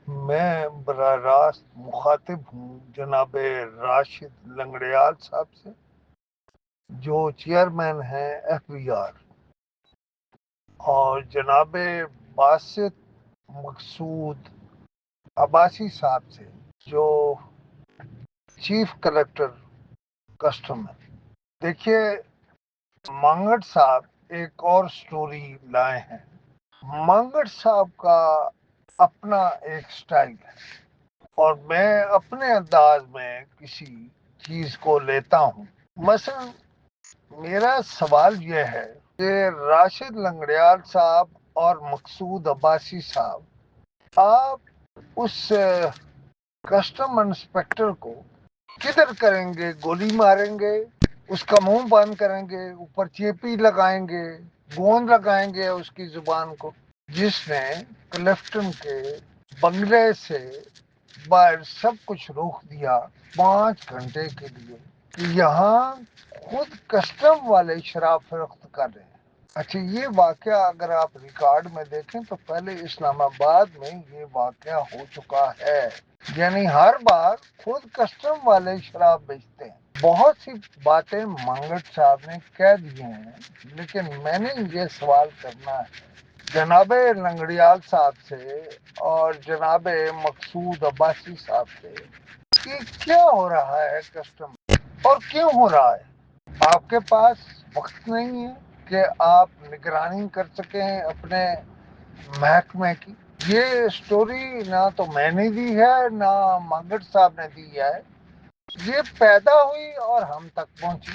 میں براہ راست مخاطب ہوں جناب راشد لنگڑیال صاحب سے، جو چیئرمین ہیں ایف بی آر، اور جناب باسط مقصود عباسی صاحب سے، جو چیف کلیکٹر کسٹم ہے۔ دیکھیے، مانگٹ صاحب ایک اور سٹوری لائے ہیں۔ مانگٹ صاحب کا اپنا ایک سٹائل ہے، اور میں اپنے انداز میں کسی چیز کو لیتا ہوں۔ مثلا میرا سوال یہ ہے کہ راشد لنگڑیال صاحب اور مقصود عباسی صاحب، آپ اس کسٹم انسپیکٹر کو کدھر کریں گے؟ گولی ماریں گے، اس کا منہ بند کریں گے، اوپر چیپی لگائیں گے، گوند لگائیں گے اس کی زبان کو، جس نے کلفٹن کے بنگلے سے باہر سب کچھ روک دیا 5 گھنٹے کے لیے کہ یہاں خود کسٹم والے شراب فروخت کر رہے ہیں۔ اچھا، یہ واقعہ اگر آپ ریکارڈ میں دیکھیں تو پہلے اسلام آباد میں یہ واقعہ ہو چکا ہے، یعنی ہر بار خود کسٹم والے شراب بیچتے ہیں۔ بہت سی باتیں مانگٹ صاحب نے کہہ دی ہیں، لیکن میں نے یہ سوال کرنا ہے جناب لنگڑیال صاحب سے اور جناب مقصود عباسی صاحب سے کہ کیا ہو رہا ہے کسٹم، اور کیوں ہو رہا ہے؟ آپ کے پاس وقت نہیں ہے کہ آپ نگرانی کر سکیں اپنے محکمے کی؟ یہ سٹوری نہ تو میں نے دی ہے، نہ مانگٹ صاحب نے دی ہے، یہ پیدا ہوئی اور ہم تک پہنچی۔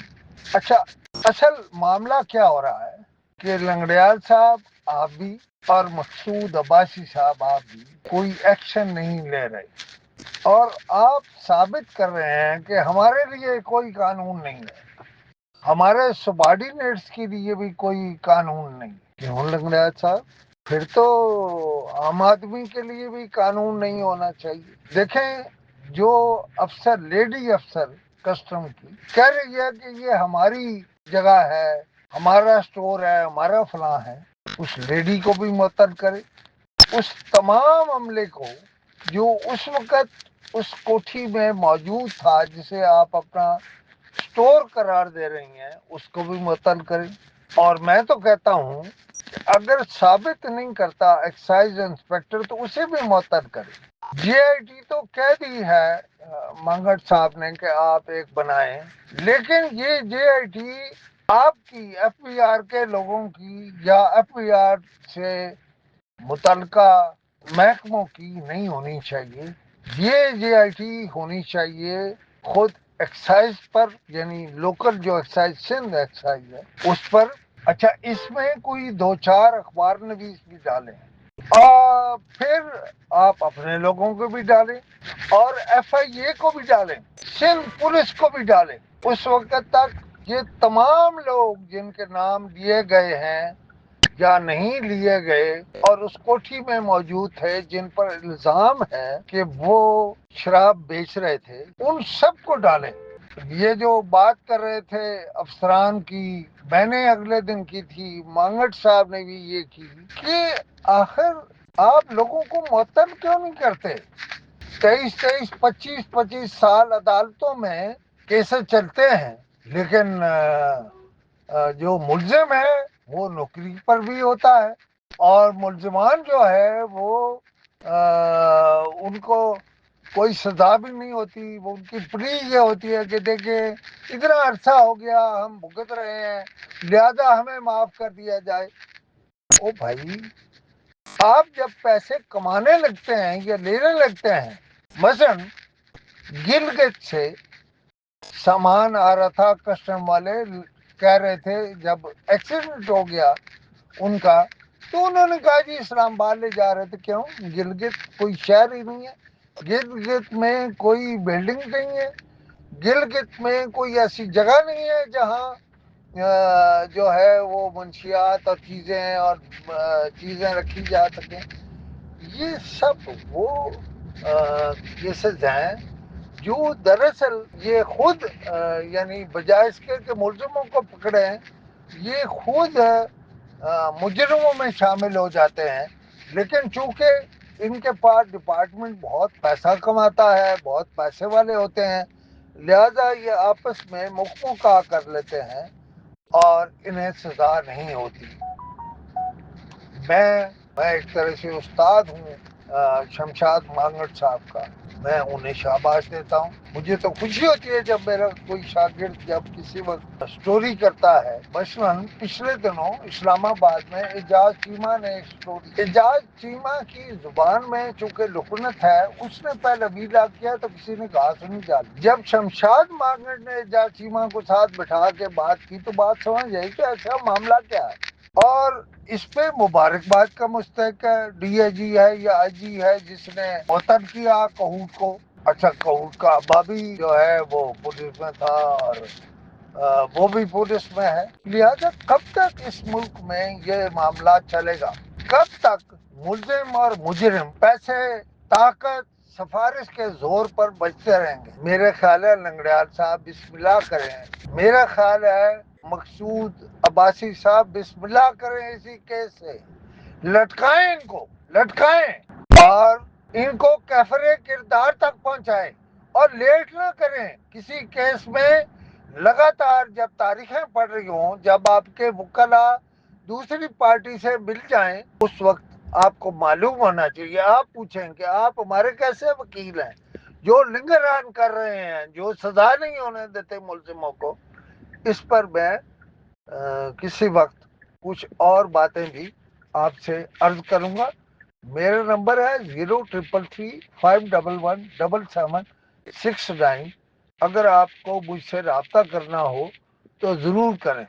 اچھا، اصل معاملہ کیا ہو رہا ہے کہ لنگڑیال صاحب آپ بھی اور مقصود عباسی صاحب آپ بھی کوئی ایکشن نہیں لے رہے، اور آپ ثابت کر رہے ہیں کہ ہمارے لیے کوئی قانون نہیں ہے، ہمارے سبارڈینیٹس کے لیے بھی کوئی قانون نہیں۔ کیوں لنگڑیال صاحب؟ پھر تو عام آدمی کے لیے بھی قانون نہیں ہونا چاہیے۔ دیکھیں، جو افسر، لیڈی افسر کسٹم کی کہہ رہی ہے کہ یہ ہماری جگہ ہے، ہمارا سٹور ہے، ہمارا فلاں ہے، اس لیڈی کو بھی معطل کرے، اس تمام عملے کو جو اس وقت اس کوٹھی میں موجود تھا جسے آپ اپنا سٹور قرار دے رہی ہیں، اس کو بھی معطل کریں۔ اور میں تو کہتا ہوں کہ اگر ثابت نہیں کرتا ایکسائز انسپیکٹر تو اسے بھی معطل کرے۔ جی آئی ٹی تو کہہ دی ہے مانگٹ صاحب نے کہ آپ ایک بنائیں، لیکن یہ جے آئی ٹی آپ کی ایف بی آر کے لوگوں کی یا ایف بی آر سے متعلقہ محکموں کی نہیں ہونی چاہیے، یہ جے آئی ٹی ہونی چاہیے خود ایکسائز پر، یعنی لوکل جو ایکسائز، سندھ ایکسائز ہے اس پر۔ اچھا، اس میں کوئی 2-4 اخبار نویس بھی ڈالیں، اور پھر آپ اپنے لوگوں کو بھی ڈالیں، اور ایف آئی اے کو بھی ڈالیں، سندھ پولیس کو بھی ڈالیں۔ اس وقت تک یہ تمام لوگ جن کے نام لیے گئے ہیں یا نہیں لیے گئے اور اس کوٹھی میں موجود تھے، جن پر الزام ہے کہ وہ شراب بیچ رہے تھے، ان سب کو ڈالیں۔ یہ جو بات کر رہے تھے افسران کی، میں نے اگلے دن کی تھی، مانگٹ صاحب نے بھی یہ کی کہ آخر آپ لوگوں کو معطل کیوں نہیں کرتے؟ 23-25 سال عدالتوں میں کیسز چلتے ہیں، لیکن جو ملزم ہے وہ نوکری پر بھی ہوتا ہے، اور ملزمان جو ہے وہ ان کو کوئی سزا بھی نہیں ہوتی، وہ ان کی پلی یہ ہوتی ہے کہ دیکھیں اتنا عرصہ ہو گیا ہم بھگت رہے ہیں، لہذا ہمیں معاف کر دیا جائے۔ او بھائی، آپ جب پیسے کمانے لگتے ہیں یا لینے لگتے ہیں، مثلا گلگت سے سامان آ رہا تھا، کسٹم والے کہہ رہے تھے جب ایکسیڈنٹ ہو گیا ان کا، تو انہوں نے کہا جی اسلام آباد لے جا رہے تھے۔ کیوں؟ گلگت کوئی شہر ہی نہیں ہے، گلگت میں کوئی بلڈنگ نہیں ہے، گلگت میں کوئی ایسی جگہ نہیں ہے جہاں جو ہے وہ منشیات اور چیزیں رکھی جا سکیں۔ یہ سب وہ کیسز ہیں جو دراصل یہ خود یعنی بجائے اس کے کہ ملزموں کو پکڑیں، یہ خود مجرموں میں شامل ہو جاتے ہیں۔ لیکن چونکہ ان کے پاس ڈپارٹمنٹ بہت پیسہ کماتا ہے، بہت پیسے والے ہوتے ہیں، لہذا یہ آپس میں مکا کر لیتے ہیں اور انہیں سزا نہیں ہوتی۔ میں ایک طرح سے استاد ہوں شمشاد مانگٹ صاحب کا، میں انہیں شاباش دیتا ہوں۔ مجھے تو خوشی ہوتی ہے جب میرا کوئی شاگرد جب کسی وقت سٹوری کرتا ہے۔ مثلاً پچھلے دنوں اسلام آباد میں اعجاز چیمہ نے ایک سٹوری، اعجاز چیمہ کی زبان میں چونکہ لکنت ہے، اس نے پہلے ویلا کیا تو کسی نے کہا سنی ڈالی۔ جب شمشاد مانگٹ نے اعجاز چیمہ کو ساتھ بٹھا کے بات کی تو بات سمجھ گئی کہ اچھا معاملہ کیا ہے، اور اس پہ مبارکباد کا مستحق ہے، ڈی اے جی ہے یا آئی جی ہے جس نے معطل کیا کہوٹ کو۔ اچھا کہوٹ کا ابا بھی جو ہے وہ پولیس میں تھا اور وہ بھی پولیس میں ہے، لہذا کب تک اس ملک میں یہ معاملہ چلے گا؟ کب تک ملزم اور مجرم پیسے، طاقت، سفارش کے زور پر بچتے رہیں گے؟ میرے خیال ہے لنگڑیال صاحب بسم اللہ کریں، میرا خیال ہے مقصود عباسی صاحب بسم اللہ کریں، اسی کیس سے لٹکائیں، ان کو لٹکائیں اور ان کو کیفرے کردار تک پہنچائیں اور لیٹ نہ کریں کسی کیس میں۔ لگاتار جب تاریخیں پڑھ رہی ہوں، جب آپ کے وکلا دوسری پارٹی سے مل جائیں، اس وقت آپ کو معلوم ہونا چاہیے، آپ پوچھیں کہ آپ ہمارے کیسے وکیل ہیں جو لنگران کر رہے ہیں، جو سزا نہیں ہونے دیتے ملزموں کو۔ اس پر میں کسی وقت کچھ اور باتیں بھی آپ سے عرض کروں گا۔ میرا نمبر ہے 033351177769۔ اگر آپ کو مجھ سے رابطہ کرنا ہو تو ضرور کریں۔